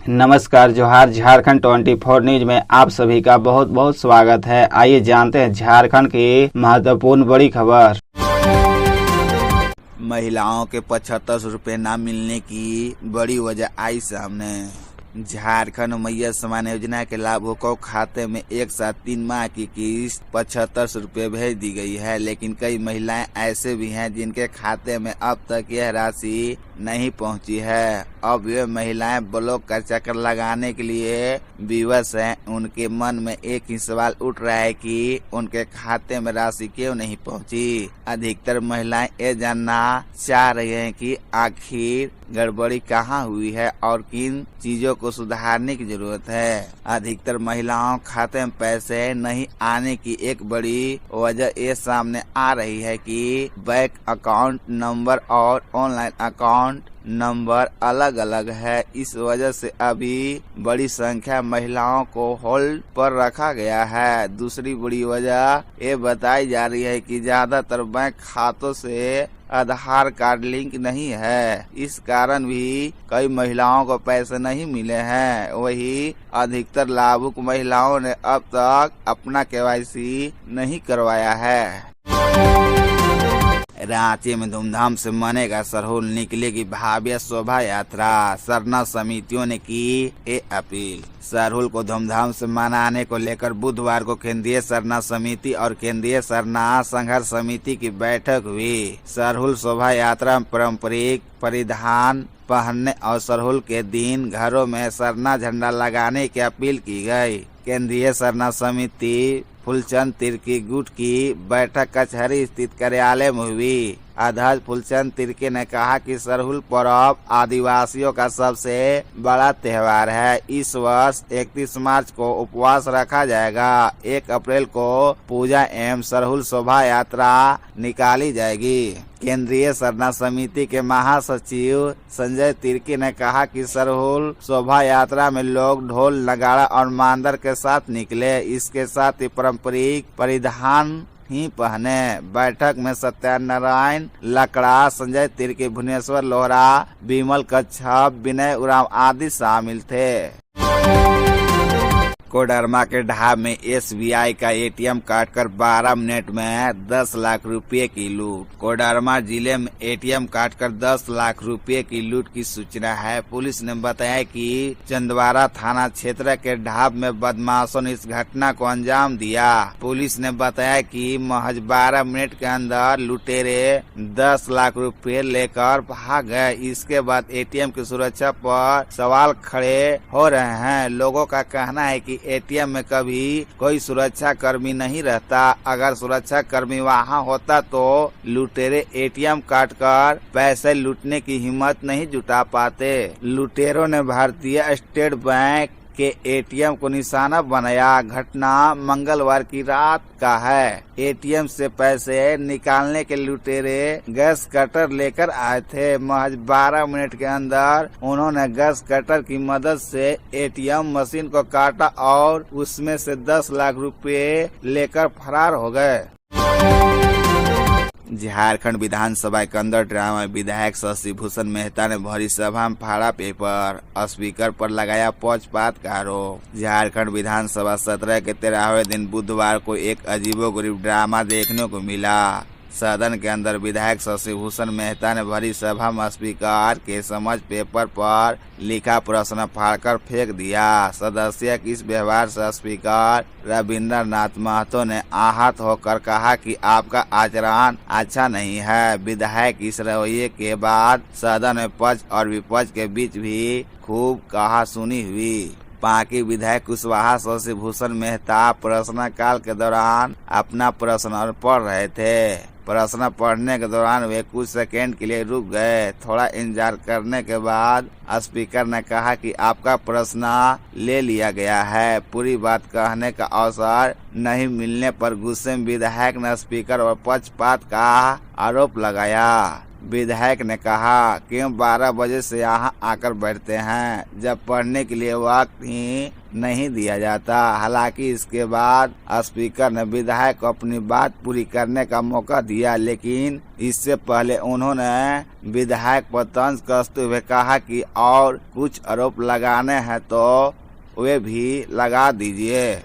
नमस्कार, जोहार। झारखंड 24 न्यूज में आप सभी का बहुत बहुत स्वागत है। आइए जानते हैं झारखंड की महत्वपूर्ण बड़ी खबर। महिलाओं के 75 रुपए न मिलने की बड़ी वजह आई सामने। झारखंड मैया समान योजना के लाभुकों खाते में एक साथ 3 माह की किस्त 75 रुपए भेज दी गई है, लेकिन कई महिलाएं ऐसे भी हैं जिनके खाते में अब तक यह राशि नहीं पहुंची है। अब वे महिलाएं ब्लॉक का चक्कर लगाने के लिए विवश हैं। उनके मन में एक ही सवाल उठ रहा है कि उनके खाते में राशि क्यों नहीं पहुंची। अधिकतर महिलाएं ये जानना चाह रही हैं कि आखिर गड़बड़ी कहां हुई है और किन चीजों को सुधारने की जरूरत है। अधिकतर महिलाओं खाते में पैसे नहीं आने की एक बड़ी वजह ये सामने आ रही है कि बैंक अकाउंट नंबर और ऑनलाइन अकाउंट नंबर अलग अलग है। इस वजह से अभी बड़ी संख्या महिलाओं को होल्ड पर रखा गया है। दूसरी बड़ी वजह ये बताई जा रही है कि ज्यादातर बैंक खातों से आधार कार्ड लिंक नहीं है। इस कारण भी कई महिलाओं को पैसे नहीं मिले हैं। वही अधिकतर लाभुक महिलाओं ने अब तक अपना KYC नहीं करवाया है। रांची में धूमधाम से मनेगा सरहुल, निकलेगी भव्य शोभा यात्रा। सरना समितियों ने की ये अपील। सरहुल को धूमधाम से मनाने को लेकर बुधवार को केंद्रीय सरना समिति और केंद्रीय सरना संघर्ष समिति की बैठक हुई। सरहुल शोभा यात्रा में पारंपरिक परिधान पहनने और सरहुल के दिन घरों में सरना झंडा लगाने की अपील की गई। केंद्रीय सरना समिति फूलचंद तिर्की गुट की बैठक कचहरी स्थित कार्यालय में हुई। अध्यक्ष फूलचंद तिर्की ने कहा कि सरहुल पर्व आदिवासियों का सबसे बड़ा त्योहार है। इस वर्ष 31 मार्च को उपवास रखा जाएगा। 1 अप्रैल को पूजा एवं सरहुल शोभा यात्रा निकाली जाएगी। केंद्रीय सरना समिति के महासचिव संजय तिर्की ने कहा कि सरहुल शोभा यात्रा में लोग ढोल नगाड़ा और मांदर के साथ निकले। इसके साथ ही पारंपरिक परिधान ही पहने। बैठक में सत्यनारायण लकड़ा, संजय तिर्की, भुवनेश्वर लोहरा, विमल कच्छप, विनय उरांव आदि शामिल थे। कोडरमा के ढाब में SBI का ATM काटकर 12 मिनट में 10 लाख रुपए की लूट। कोडरमा जिले में ATM काटकर 10 लाख रुपए की लूट की सूचना है। पुलिस ने बताया कि चंदवारा थाना क्षेत्र के ढाब में बदमाशों ने इस घटना को अंजाम दिया। पुलिस ने बताया कि महज 12 मिनट के अंदर लुटेरे 10 लाख रुपए लेकर भाग गए। इसके बाद ATM की सुरक्षा पर सवाल खड़े हो रहे हैं। लोगों का कहना है कि ATM में कभी कोई सुरक्षा कर्मी नहीं रहता। अगर सुरक्षा कर्मी वहां होता तो लुटेरे ATM काटकर पैसे लूटने की हिम्मत नहीं जुटा पाते। लुटेरों ने भारतीय स्टेट बैंक के ATM को निशाना बनाया। घटना मंगलवार की रात का है। ATM से पैसे निकालने के लुटेरे गैस कटर लेकर आए थे। महज 12 मिनट के अंदर उन्होंने गैस कटर की मदद से ATM मशीन को काटा और उसमें से 10 लाख रुपए लेकर फरार हो गए। झारखंड विधानसभा के अंदर ड्रामा विधायक शशि भूषण मेहता ने भरी सभा में फाड़ा पेपर, स्पीकर पर लगाया पक्षपात का आरोप। झारखंड विधानसभा सत्र के 13वें दिन बुधवार को एक अजीबोगरीब ड्रामा देखने को मिला। सदन के अंदर विधायक शशि भूषण मेहता ने भरी सभा में स्पीकर के समझ पेपर पर लिखा प्रश्न फाड़कर फेंक दिया। सदस्य के इस व्यवहार से स्पीकर रविंद्र नाथ महतो ने आहत होकर कहा कि आपका आचरण अच्छा नहीं है। विधायक इस रवैये के बाद सदन में पक्ष और विपक्ष के बीच भी खूब कहासुनी हुई। पांकी विधायक कुशवाहा शशि भूषण मेहता प्रश्नकाल के दौरान अपना प्रश्न पढ़ रहे थे। प्रश्न पढ़ने के दौरान वे कुछ सेकंड के लिए रुक गए। थोड़ा इंतजार करने के बाद स्पीकर ने कहा कि आपका प्रश्न ले लिया गया है। पूरी बात कहने का अवसर नहीं मिलने पर गुस्से में विधायक ने स्पीकर और पक्षपात का आरोप लगाया। विधायक ने कहा कि 12 बजे से यहाँ आकर बैठते हैं, जब पढ़ने के लिए वक्त ही नहीं दिया जाता। हालांकि इसके बाद स्पीकर ने विधायक को अपनी बात पूरी करने का मौका दिया, लेकिन इससे पहले उन्होंने विधायक पर तंज कसते हुए कहा कि और कुछ आरोप लगाने हैं तो वे भी लगा दीजिए।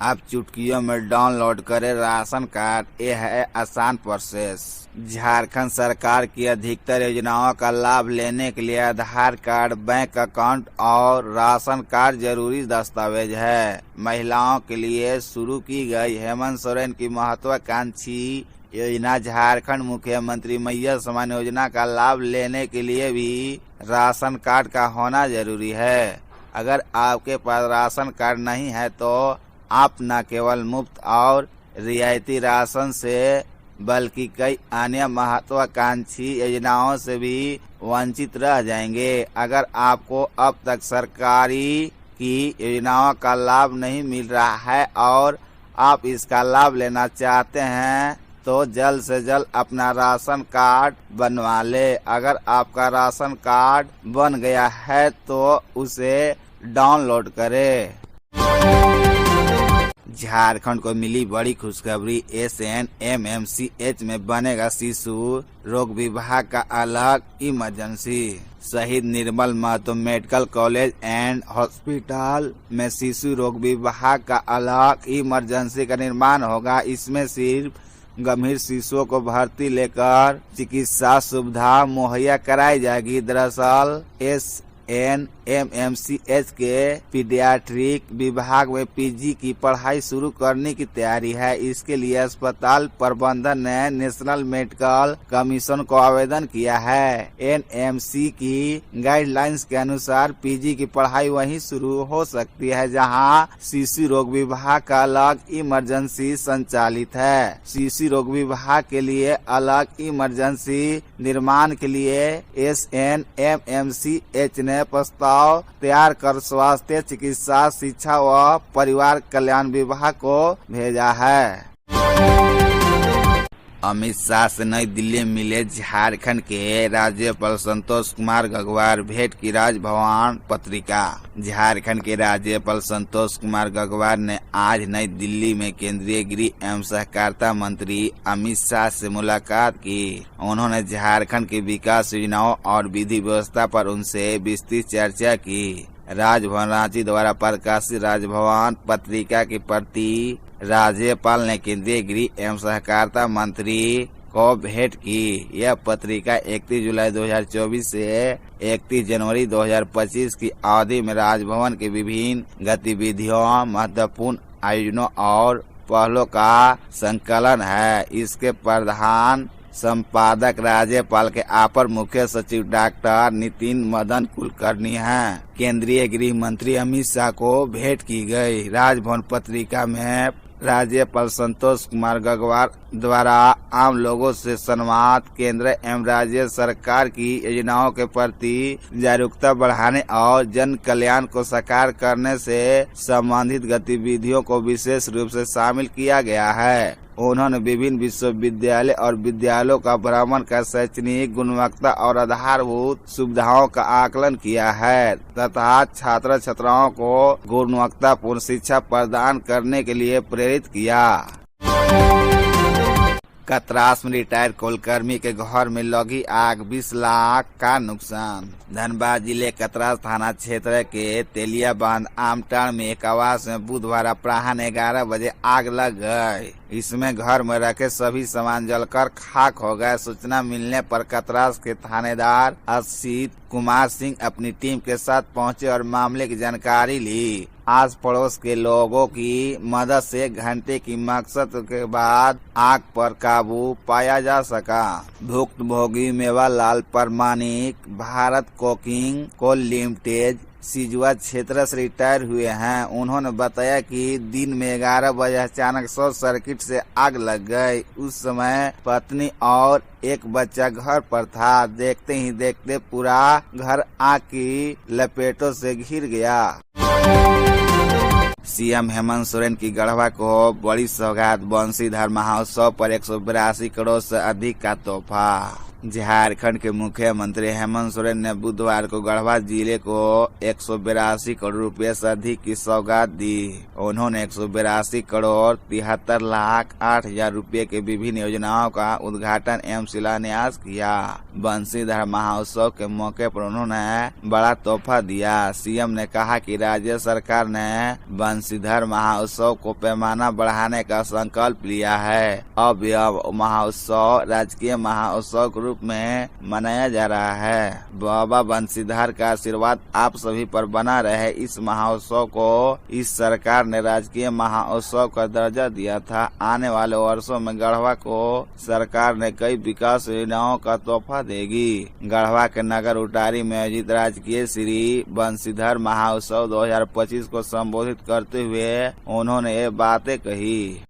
आप चुटकियों में डाउनलोड करें राशन कार्ड, ये है आसान प्रोसेस। झारखंड सरकार की अधिकतर योजनाओं का लाभ लेने के लिए आधार कार्ड, बैंक अकाउंट और राशन कार्ड जरूरी दस्तावेज है। महिलाओं के लिए शुरू की गई हेमंत सोरेन की महत्वाकांक्षी योजना झारखंड मुख्यमंत्री मैया सम्मान योजना का लाभ लेने के लिए भी राशन कार्ड का होना जरूरी है। अगर आपके पास राशन कार्ड नहीं है तो आप न केवल मुफ्त और रियायती राशन से बल्कि कई अन्य महत्वाकांक्षी योजनाओं से भी वंचित रह जाएंगे। अगर आपको अब तक सरकारी की योजनाओं का लाभ नहीं मिल रहा है और आप इसका लाभ लेना चाहते हैं तो जल्द से जल्द अपना राशन कार्ड बनवा ले। अगर आपका राशन कार्ड बन गया है तो उसे डाउनलोड करें। झारखंड को मिली बड़ी खुशखबरी, SNMMCH में बनेगा शिशु रोग विभाग का अलग emergency. Shaheed Nirmal Mahato medical college and hospital में शिशु रोग विभाग का अलग इमरजेंसी का निर्माण होगा। इसमें सिर्फ गंभीर शिशुओं को भर्ती लेकर चिकित्सा सुविधा मुहैया कराई जाएगी। दरअसल SNMMCH के पीडियाट्रिक विभाग में PG की पढ़ाई शुरू करने की तैयारी है। इसके लिए अस्पताल प्रबंधन ने नेशनल मेडिकल कमीशन को आवेदन किया है। NMC की गाइडलाइंस के अनुसार PG की पढ़ाई वहीं शुरू हो सकती है जहां शिशु रोग विभाग का अलग इमरजेंसी संचालित है। शिशु रोग विभाग के लिए अलग इमरजेंसी निर्माण के लिए SNMMCH ने प्रस्ताव तैयार कर स्वास्थ्य, चिकित्सा, शिक्षा व परिवार कल्याण विभाग को भेजा है। अमित शाह से नई दिल्ली मिले झारखंड के राज्यपाल संतोष कुमार गंगवार, भेंट की राजभवन पत्रिका। झारखंड के राज्यपाल संतोष कुमार गंगवार ने आज नई दिल्ली में केंद्रीय गृह एवं सहकारिता मंत्री अमित शाह से मुलाकात की। उन्होंने झारखंड की विकास योजनाओं और विधि व्यवस्था पर उनसे विस्तृत चर्चा की। राजभवन रांची द्वारा प्रकाशित राजभवन पत्रिका की प्रति राज्यपाल ने केंद्रीय गृह एवं सहकारिता मंत्री को भेंट की। यह पत्रिका 31 जुलाई 2024 से 31 जनवरी 2025 की अवधि में राजभवन की विभिन्न गतिविधियों, महत्वपूर्ण आयोजनों और पहलों का संकलन है। इसके प्रधान संपादक राज्यपाल के अपर मुख्य सचिव डॉक्टर नितिन मदन कुलकर्णी हैं। केंद्रीय गृह मंत्री अमित शाह को भेंट की गई। राजभवन पत्रिका में राज्यपाल संतोष कुमार गंगवार द्वारा आम लोगों से संवाद, केंद्र एवं राज्य सरकार की योजनाओं के प्रति जागरूकता बढ़ाने और जन कल्याण को साकार करने से संबंधित गतिविधियों को विशेष रूप से शामिल किया गया है। उन्होंने विभिन्न विश्वविद्यालय और विद्यालयों का भ्रमण कर शैक्षणिक गुणवत्ता और आधारभूत सुविधाओं का आकलन किया है तथा छात्र छात्राओं को गुणवत्तापूर्ण शिक्षा प्रदान करने के लिए प्रेरित किया। कतरास में रिटायर्ड कोलकर्मी के घर में लगी आग, 20 लाख का नुकसान। धनबाद जिले कतरास थाना क्षेत्र के तेलिया बांध आमटाण में एक आवास में बुधवार अपराह्न 11 बजे आग लग गई। इसमें घर में रखे सभी सामान जलकर खाक हो गए। सूचना मिलने पर कतरास के थानेदार असित कुमार सिंह अपनी टीम के साथ पहुंचे और मामले की जानकारी ली। आस पड़ोस के लोगों की मदद से घंटे की मशक्कत के बाद आग पर काबू पाया जा सका। भुक्तभोगी Mewalal Paramanik Bharat coking coal limited Sijua क्षेत्र से रिटायर हुए हैं। उन्होंने बताया कि दिन में 11 बजे अचानक शॉर्ट सर्किट से आग लग गई। उस समय पत्नी और एक बच्चा घर पर था। देखते ही देखते पूरा घर आग की लपेटों से घिर गया। सीएम हेमंत सोरेन की गढ़वा को बड़ी सौगात, बंशीधर महोत्सव पर 182 करोड़ से अधिक का तोहफा। झारखंड के मुख्यमंत्री हेमंत सोरेन ने बुधवार को गढ़वा जिले को 182 करोड़ रुपए से अधिक की सौगात दी। उन्होंने 182 करोड़ 73 लाख 8 हजार रुपए के विभिन्न योजनाओं का उद्घाटन एवं शिलान्यास किया। बंशीधर महोत्सव के मौके पर उन्होंने बड़ा तोहफा दिया। सीएम ने कहा कि राज्य सरकार ने बंशीधर महोत्सव को पैमाना बढ़ाने का संकल्प लिया है। अब यह महोत्सव राजकीय महोत्सव के रूप में मनाया जा रहा है। बाबा बंशीधर का आशीर्वाद आप सभी पर बना रहे। इस महोत्सव को इस सरकार ने राजकीय महोत्सव का दर्जा दिया था। आने वाले वर्षों में गढ़वा को सरकार ने कई विकास योजनाओं का तोहफा देगी। गढ़वा के नगर उटारी में आयोजित राजकीय श्री बंशीधर महोत्सव 2025 को संबोधित करते हुए उन्होंने ये बातें कही।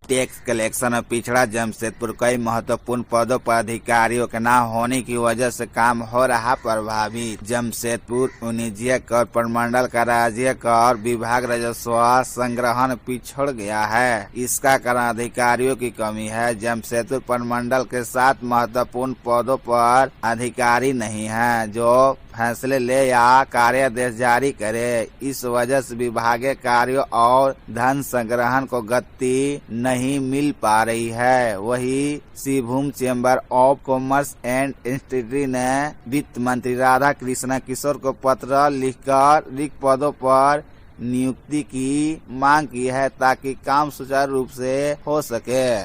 टैक्स कलेक्शन में पिछड़ा जमशेदपुर कई महत्वपूर्ण पदों पर अधिकारियों के न होने की वजह से काम हो रहा प्रभावित। जमशेदपुर वाणिज्य कर प्रमंडल का राज्य कर विभाग राजस्व संग्रहण पिछड़ गया है। इसका कारण अधिकारियों की कमी है। जमशेदपुर प्रमंडल के 7 महत्वपूर्ण पदों पर अधिकारी नहीं है जो फैसले ले या कार्यादेश जारी करे। इस वजह से विभागीय कार्यों और धन संग्रहण को गति नहीं मिल पा रही है। वही Singhbhum chamber of commerce and industry ने वित्त मंत्री राधा कृष्ण किशोर को पत्र लिखकर रिक्त पदों पर नियुक्ति की मांग की है ताकि काम सुचारू रूप से हो सके।